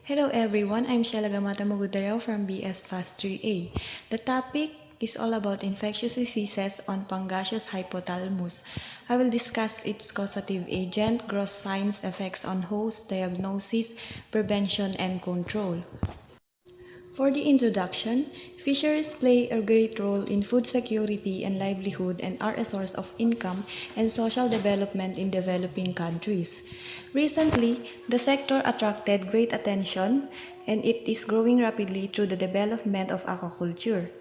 Hello everyone, I'm Shela Gamata Magudaraw from BS Fast 3A. The topic is all about infectious diseases on Pangasius hypothalamus. I will discuss its causative agent, gross signs, effects on host, diagnosis, prevention, and control. For the introduction, fisheries play a great role in food security and livelihood and are a source of income and social development in developing countries. Recently, the sector attracted great attention and it is growing rapidly through the development of aquaculture.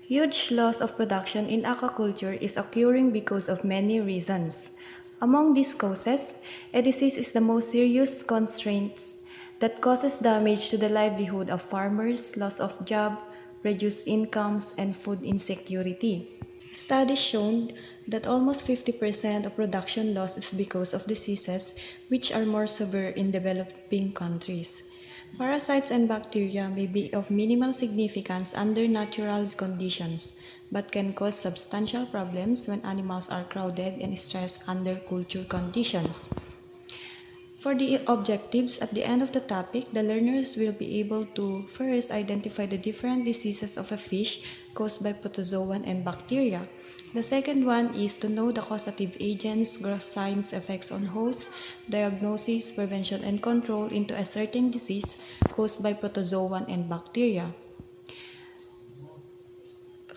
Huge loss of production in aquaculture is occurring because of many reasons. Among these causes, a disease is the most serious constraint that causes damage to the livelihood of farmers, loss of job, reduced incomes, and food insecurity. Studies shown that almost 50% of production loss is because of diseases which are more severe in developing countries. Parasites and bacteria may be of minimal significance under natural conditions, but can cause substantial problems when animals are crowded and stressed under culture conditions. For the objectives at the end of the topic, the learners will be able to first identify the different diseases of a fish caused by protozoan and bacteria. The second one is to know the causative agents, gross signs, effects on hosts, diagnosis, prevention, and control into a certain disease caused by protozoan and bacteria.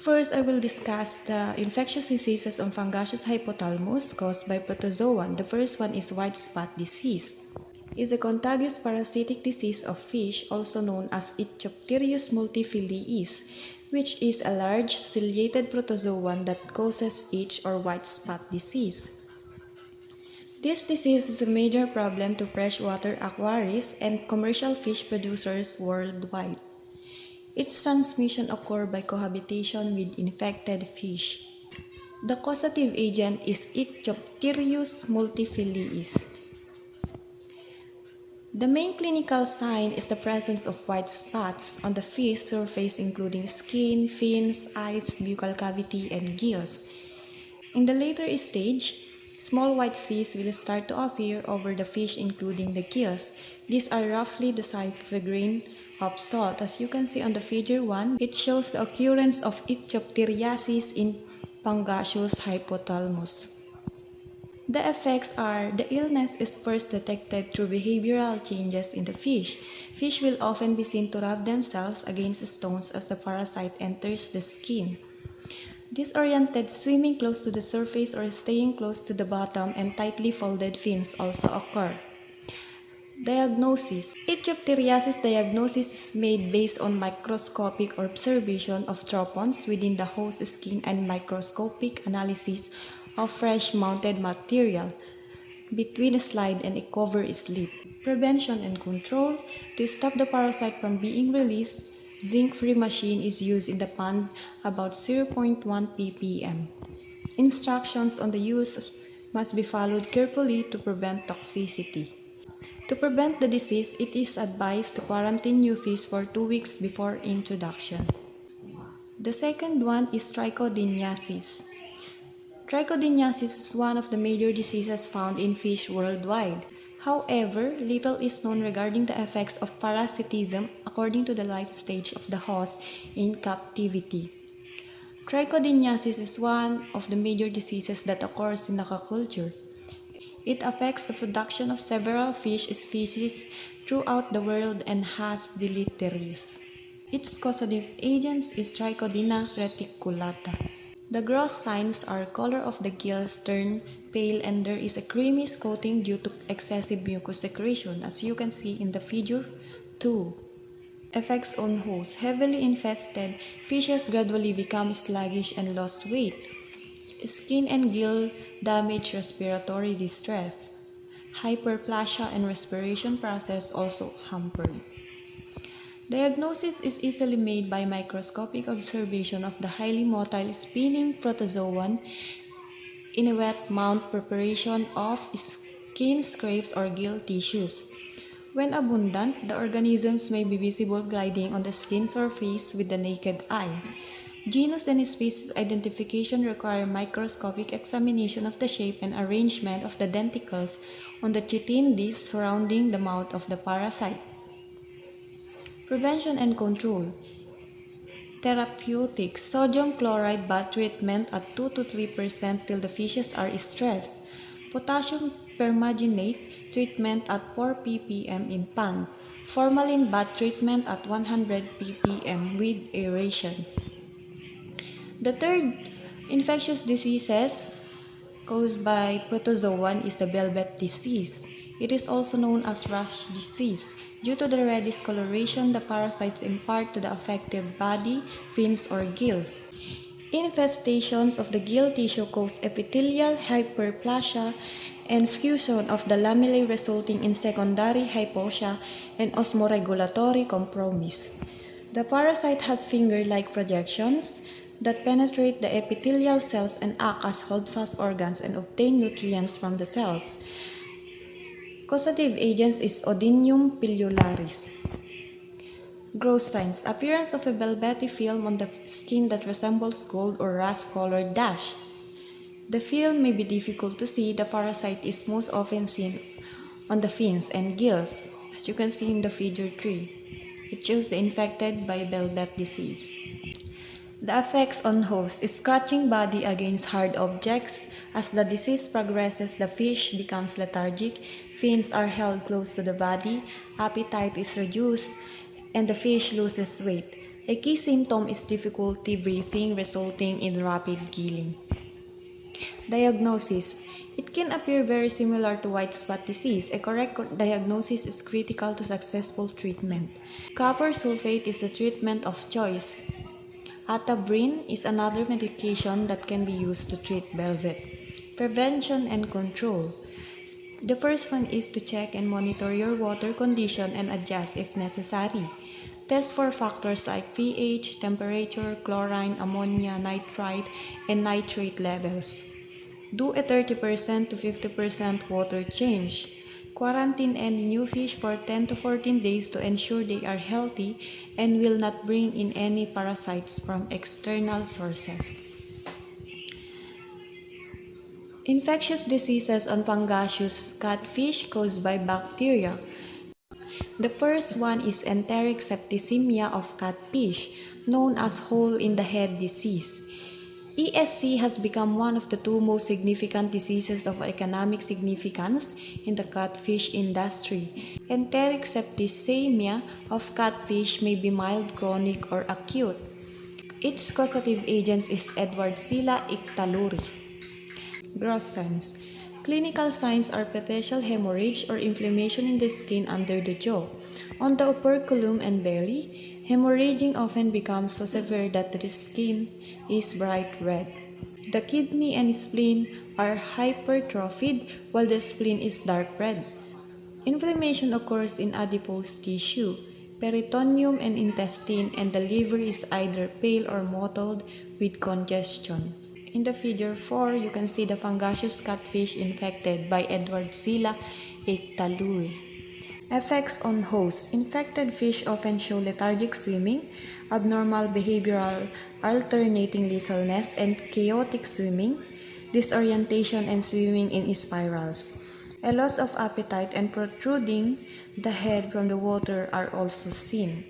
First, I will discuss the infectious diseases on Pangasius hypothalamus caused by protozoan. The first one is white spot disease. It is a contagious parasitic disease of fish, also known as Hypophthalmus multifiliis, which is a large ciliated protozoan that causes itch or white spot disease. This disease is a major problem to freshwater aquarists and commercial fish producers worldwide. Its transmission occurs by cohabitation with infected fish. The causative agent is Hypophthalmus multifiliis. The main clinical sign is the presence of white spots on the fish surface including skin, fins, eyes, buccal cavity, and gills. In the later stage, small white cysts will start to appear over the fish including the gills. These are roughly the size of a grain of salt. As you can see on the figure 1, it shows the occurrence of Hypophthalmus in Pangasius hypothalamus. The effects are the illness is first detected through behavioral changes in the fish. Fish will often be seen to rub themselves against stones as the parasite enters the skin. Disoriented swimming close to the surface or staying close to the bottom and tightly folded fins also occur. Diagnosis. Hypophthalmus diagnosis is made based on microscopic observation of tropons within the host skin and microscopic analysis of fresh mounted material between a slide and a cover slip. Prevention and control. To stop the parasite from being released, zinc-free machine is used in the pond about 0.1 ppm. Instructions on the use must be followed carefully to prevent toxicity. To prevent the disease, it is advised to quarantine new fish for 2 weeks before introduction. The second one is trichotillomaniasis. Trichotillomaniasis is one of the major diseases found in fish worldwide. However, little is known regarding the effects of parasitism according to the life stage of the host in captivity. Trichotillomaniasis is one of the major diseases that occurs in aquaculture. It affects the production of several fish species throughout the world and has deleterious. Its causative agents is Trichodina reticulata. The gross signs are color of the gills turn pale and there is a creamy coating due to excessive mucus secretion, as you can see in the figure 2. Effects on host. Heavily infested fishes gradually become sluggish and lose weight. Skin and gill damage, respiratory distress. Hyperplasia and respiration process also hampered. Diagnosis is easily made by microscopic observation of the highly motile spinning protozoan in a wet mount preparation of skin scrapes or gill tissues. When abundant, the organisms may be visible gliding on the skin surface with the naked eye. Genus and species identification require microscopic examination of the shape and arrangement of the denticles on the chitin disc surrounding the mouth of the parasite. Prevention and control. Therapeutics. Sodium chloride bath treatment at 2 to 3% till the fishes are stressed. Potassium permanganate treatment at 4 ppm in pond. Formalin bath treatment at 100 ppm with aeration. The third infectious diseases caused by protozoan is the velvet disease. It is also known as rash disease. Due to the red discoloration, the parasites impart to the affected body, fins, or gills. Infestations of the gill tissue cause epithelial hyperplasia and fusion of the lamellae resulting in secondary hypoxia and osmoregulatory compromise. The parasite has finger-like projections that penetrate the epithelial cells and act as holdfast organs and obtain nutrients from the cells. Causative agents is Odynium pilularis. Growth signs. Appearance of a velvety film on the skin that resembles gold or rust-colored dash. The film may be difficult to see. The parasite is most often seen on the fins and gills, as you can see in the figure 3. It shows the infected by velvet disease. The effects on host is scratching body against hard objects. As the disease progresses, the fish becomes lethargic, fins are held close to the body, appetite is reduced, and the fish loses weight. A key symptom is difficulty breathing resulting in rapid gilling. Diagnosis. It can appear very similar to white spot disease. A correct diagnosis is critical to successful treatment. Copper sulfate is the treatment of choice. Atabrine is another medication that can be used to treat velvet. Prevention and control. The first one is to check and monitor your water condition and adjust if necessary. Test for factors like pH, temperature, chlorine, ammonia, nitrite, and nitrate levels. Do a 30% to 50% water change. Quarantine any new fish for 10 to 14 days to ensure they are healthy and will not bring in any parasites from external sources. Infectious diseases on Pangasius catfish caused by bacteria. The first one is enteric septicemia of catfish, known as hole in the head disease. ESC has become one of the two most significant diseases of economic significance in the catfish industry. Enteric septicemia of catfish may be mild, chronic, or acute. Its causative agent is Edwardsella ictaluri. Growth signs. Clinical signs are petechial hemorrhage or inflammation in the skin under the jaw. On the operculum and belly, hemorrhaging often becomes so severe that the skin is bright red. The kidney and spleen are hypertrophied while the spleen is dark red. Inflammation occurs in adipose tissue, peritoneum and intestine, and the liver is either pale or mottled with congestion. In the figure 4, you can see the Pangasius catfish infected by Edwardsella ictaluri. Effects on host. Infected fish often show lethargic swimming, abnormal behavioral alternating listlessness, and chaotic swimming, disorientation, and swimming in spirals. A loss of appetite and protruding the head from the water are also seen.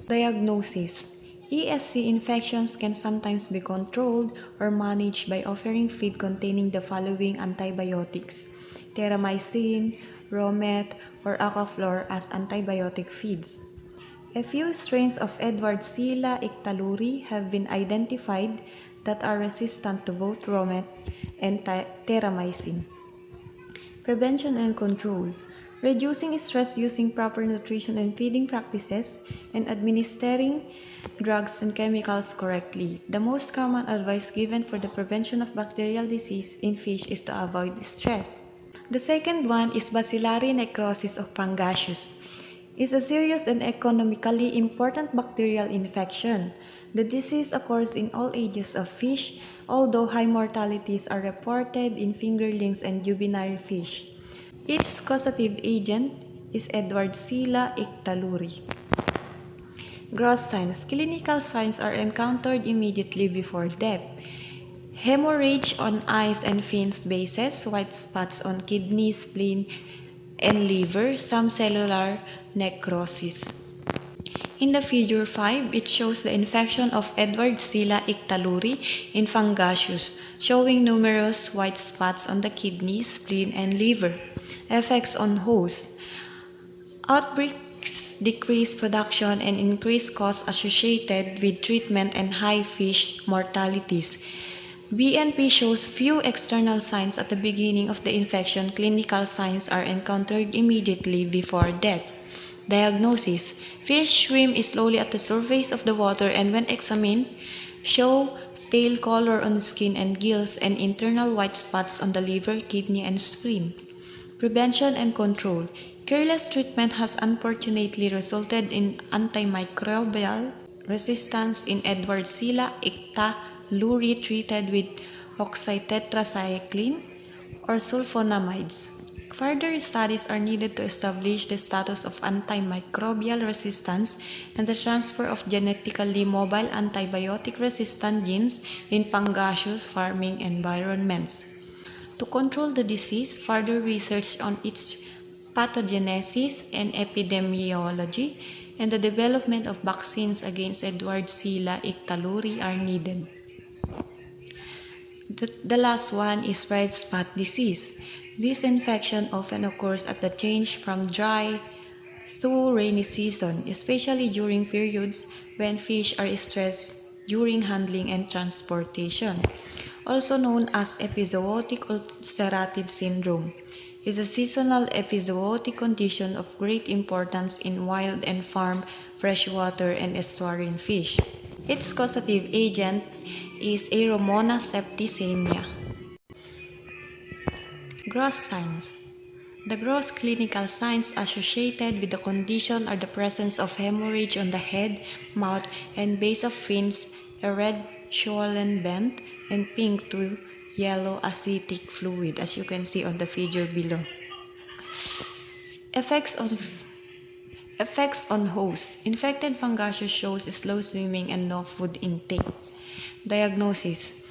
Diagnosis. ESC infections can sometimes be controlled or managed by offering feed containing the following antibiotics: terramycin, romet, or aquaflor as antibiotic feeds. A few strains of Edwardsella ictaluri have been identified that are resistant to both romet and terramycin. Prevention and control. Reducing stress using proper nutrition and feeding practices, and administering drugs and chemicals correctly. The most common advice given for the prevention of bacterial disease in fish is to avoid stress. The second one is bacillary necrosis of Pangasius. It's a serious and economically important bacterial infection. The disease occurs in all ages of fish, although high mortalities are reported in fingerlings and juvenile fish. Its causative agent is Edwardsella ictaluri. Growth signs. Clinical signs are encountered immediately before death. Hemorrhage on eyes and fins bases, white spots on kidney, spleen, and liver, some cellular necrosis. In the figure 5, it shows the infection of Edwardsella ictaluri in Pangasius, showing numerous white spots on the kidney, spleen, and liver. Effects on host. Outbreaks decrease production and increase costs associated with treatment and high fish mortalities. BNP shows few external signs at the beginning of the infection. Clinical signs are encountered immediately before death. Diagnosis. Fish swim slowly at the surface of the water and when examined, show pale color on the skin and gills and internal white spots on the liver, kidney, and spleen. Prevention and control. Careless treatment has unfortunately resulted in antimicrobial resistance in Edwardsella ictaluri treated with oxytetracycline or sulfonamides. Further studies are needed to establish the status of antimicrobial resistance and the transfer of genetically mobile antibiotic-resistant genes in Pangasius farming environments. To control the disease, further research on its pathogenesis and epidemiology and the development of vaccines against Edwardsella ictaluri are needed. The last one is red spot disease. This infection often occurs at the change from dry to rainy season, especially during periods when fish are stressed during handling and transportation. Also known as epizootic ulcerative syndrome, is a seasonal epizootic condition of great importance in wild and farm freshwater and estuarine fish. Its causative agent is Aeromonas septicemia. Gross signs. The gross clinical signs associated with the condition are the presence of hemorrhage on the head, mouth, and base of fins, a red swollen bent, and pink to yellow ascitic fluid, as you can see on the figure below. Effects on host. Infected Pangasius shows slow swimming and no food intake. Diagnosis.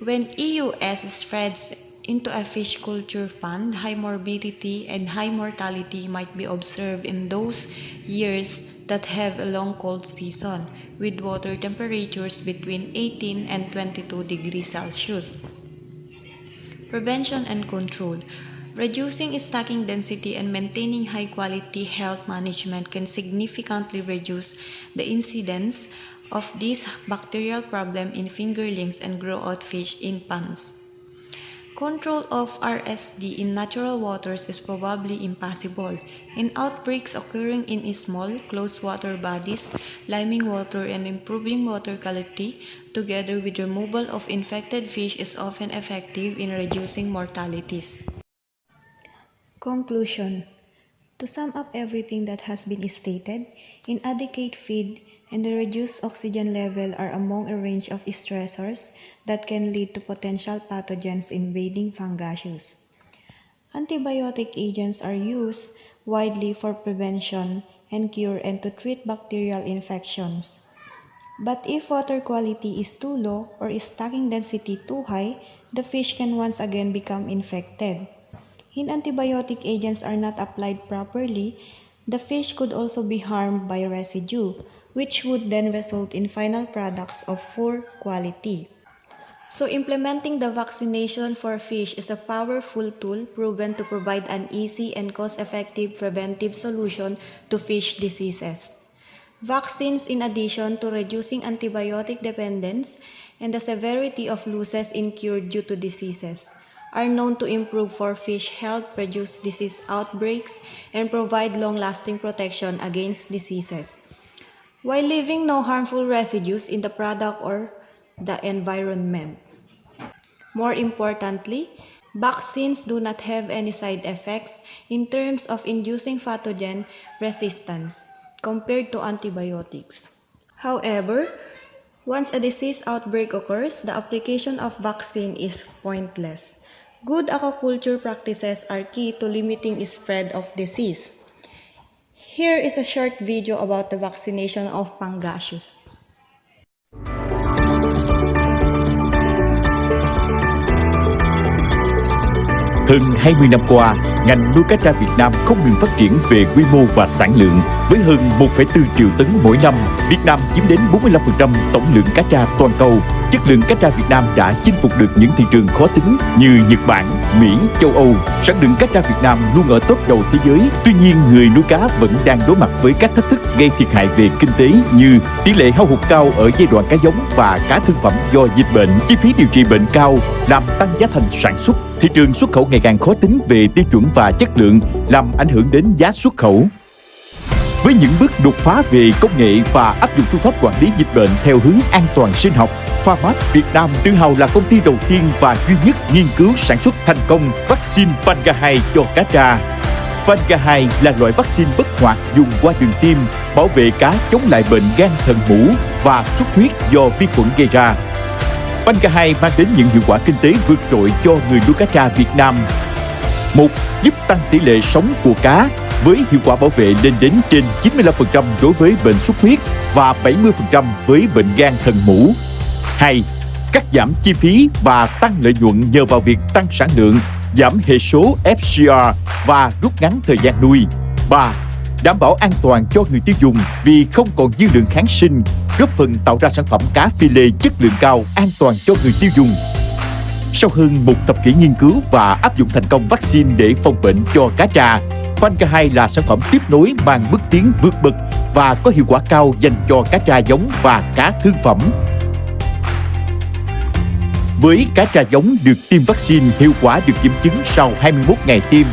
When EUS spreads into a fish culture pond, high morbidity and high mortality might be observed in those years that have a long cold season, with water temperatures between 18 and 22 degrees Celsius. Prevention and control. Reducing stocking density and maintaining high-quality health management can significantly reduce the incidence of this bacterial problem in fingerlings and grow-out fish in ponds. Control of RSD in natural waters is probably impossible. In outbreaks occurring in small, closed water bodies, liming water and improving water quality, together with removal of infected fish, is often effective in reducing mortalities. Conclusion. To sum up everything that has been stated, inadequate feed and the reduced oxygen level are among a range of stressors that can lead to potential pathogens invading Pangasius. Antibiotic agents are used widely for prevention and cure and to treat bacterial infections. But if water quality is too low or stocking density too high, the fish can once again become infected. When antibiotic agents are not applied properly, the fish could also be harmed by residue, which would then result in final products of poor quality. So implementing the vaccination for fish is a powerful tool proven to provide an easy and cost-effective preventive solution to fish diseases. Vaccines, in addition to reducing antibiotic dependence and the severity of losses incurred due to diseases, are known to improve for fish health, reduce disease outbreaks, and provide long-lasting protection against diseases, while leaving no harmful residues in the product or the environment. More importantly, vaccines do not have any side effects in terms of inducing pathogen resistance compared to antibiotics. However, once a disease outbreak occurs, the application of vaccine is pointless. Good aquaculture practices are key to limiting the spread of disease. Here is a short video about the vaccination of Pangasius. Hơn 20 năm qua, ngành nuôi cá tra Việt Nam không ngừng phát triển về quy mô và sản lượng. Với hơn 1,4 triệu tấn mỗi năm, Việt Nam chiếm đến 45% tổng lượng cá tra toàn cầu. Chất lượng cá tra Việt Nam đã chinh phục được những thị trường khó tính như Nhật Bản, Mỹ, châu Âu. Sản lượng cá tra Việt Nam luôn ở top đầu thế giới. Tuy nhiên, người nuôi cá vẫn đang đối mặt với các thách thức gây thiệt hại về kinh tế như tỷ lệ hao hụt cao ở giai đoạn cá giống và cá thương phẩm do dịch bệnh, chi phí điều trị bệnh cao, làm tăng giá thành sản xuất. Thị trường xuất khẩu ngày càng khó tính về tiêu chuẩn và chất lượng, làm ảnh hưởng đến giá xuất khẩu. Với những bước đột phá về công nghệ và áp dụng phương pháp quản lý dịch bệnh theo hướng an toàn sinh học, Pharmat Việt Nam tự hào là công ty đầu tiên và duy nhất nghiên cứu sản xuất thành công vaccine Pangasius cho cá tra. Pangasius là loại vaccine bất hoạt dùng qua đường tim, bảo vệ cá chống lại bệnh gan thần mũ và xuất huyết do vi khuẩn gây ra. Pangasius mang đến những hiệu quả kinh tế vượt trội cho người nuôi cá tra Việt Nam. 1. Giúp tăng tỷ lệ sống của cá với hiệu quả bảo vệ lên đến trên 95% đối với bệnh xuất huyết và 70% với bệnh gan thần mũ. 2. Cắt giảm chi phí và tăng lợi nhuận nhờ vào việc tăng sản lượng, giảm hệ số FCR và rút ngắn thời gian nuôi. 3. Đảm bảo an toàn cho người tiêu dùng vì không còn dư lượng kháng sinh, góp phần tạo ra sản phẩm cá phi lê chất lượng cao, an toàn cho người tiêu dùng. Sau hơn một thập kỷ nghiên cứu và áp dụng thành công vaccine để phòng bệnh cho cá tra, Pangasius là sản phẩm tiếp nối mang bước tiến vượt bậc và có hiệu quả cao dành cho cá tra giống và cá thương phẩm. Với cá tra giống được tiêm vaccine, hiệu quả được kiểm chứng sau 21 ngày tiêm,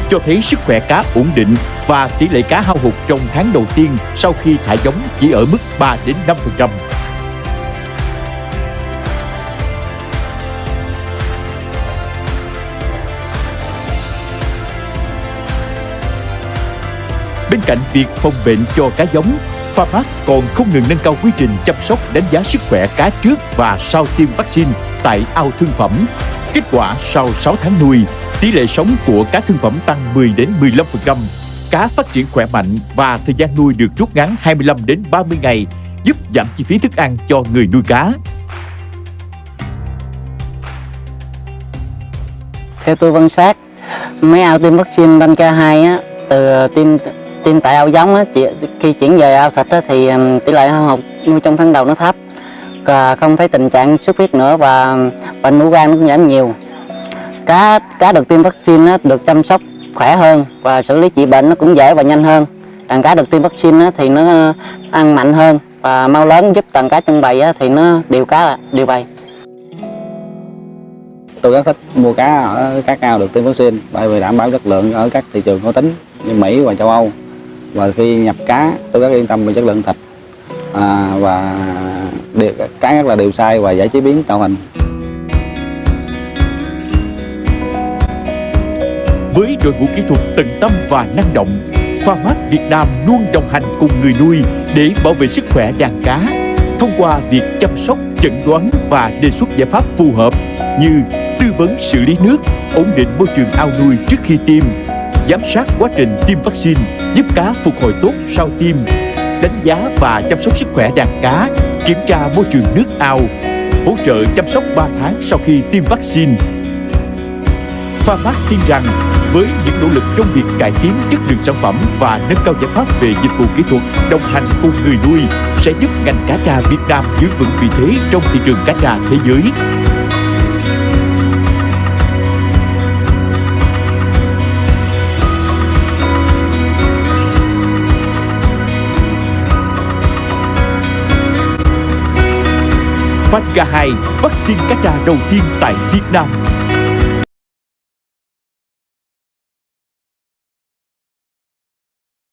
cho thấy sức khỏe cá ổn định và tỷ lệ cá hao hụt trong tháng đầu tiên sau khi thả giống chỉ ở mức 3 đến 5%. Bên cạnh việc phòng bệnh cho cá giống, Pharmat còn không ngừng nâng cao quy trình chăm sóc đánh giá sức khỏe cá trước và sau tiêm vaccine tại ao thương phẩm. Kết quả sau 6 tháng nuôi, tỷ lệ sống của cá thương phẩm tăng 10 đến 15%, cá phát triển khỏe mạnh và thời gian nuôi được rút ngắn 25 đến 30 ngày, giúp giảm chi phí thức ăn cho người nuôi cá. Theo tôi quan sát, mấy ao tiêm vaccine Pangasius á, từ tiêm tại ao giống á, khi chuyển về ao thịt á, thì tỷ lệ hao hụt nuôi trong tháng đầu nó thấp, và không thấy tình trạng xuất huyết nữa và bệnh ủ gan nó cũng giảm nhiều. Cá được tiêm vaccine á, được chăm sóc khỏe hơn và xử lý trị bệnh nó cũng dễ và nhanh hơn. Đàn cá được tiêm vaccine á, thì nó ăn mạnh hơn và mau lớn, giúp đàn cá trong bầy á, thì nó đều bầy. Tôi rất thích mua cá ở các ao được tiêm vaccine bởi vì đảm bảo chất lượng ở các thị trường khó tính như Mỹ và châu Âu. Và khi nhập cá, tôi rất yên tâm về chất lượng thịt và cá rất là đều size và dễ chế biến tạo hình. Với đội ngũ kỹ thuật tận tâm và năng động, Pharmat Việt Nam luôn đồng hành cùng người nuôi để bảo vệ sức khỏe đàn cá thông qua việc chăm sóc, chẩn đoán và đề xuất giải pháp phù hợp như tư vấn xử lý nước, ổn định môi trường ao nuôi trước khi tiêm, giám sát quá trình tiêm vaccine giúp cá phục hồi tốt sau tiêm, đánh giá và chăm sóc sức khỏe đàn cá, kiểm tra môi trường nước ao, hỗ trợ chăm sóc 3 tháng sau khi tiêm vaccine. Pharmat tin rằng với những nỗ lực trong việc cải tiến chất lượng sản phẩm và nâng cao giải pháp về dịch vụ kỹ thuật đồng hành cùng người nuôi sẽ giúp ngành cá tra Việt Nam giữ vững vị thế trong thị trường cá tra thế giới. Pangasius, vaccine cá tra đầu tiên tại Việt Nam.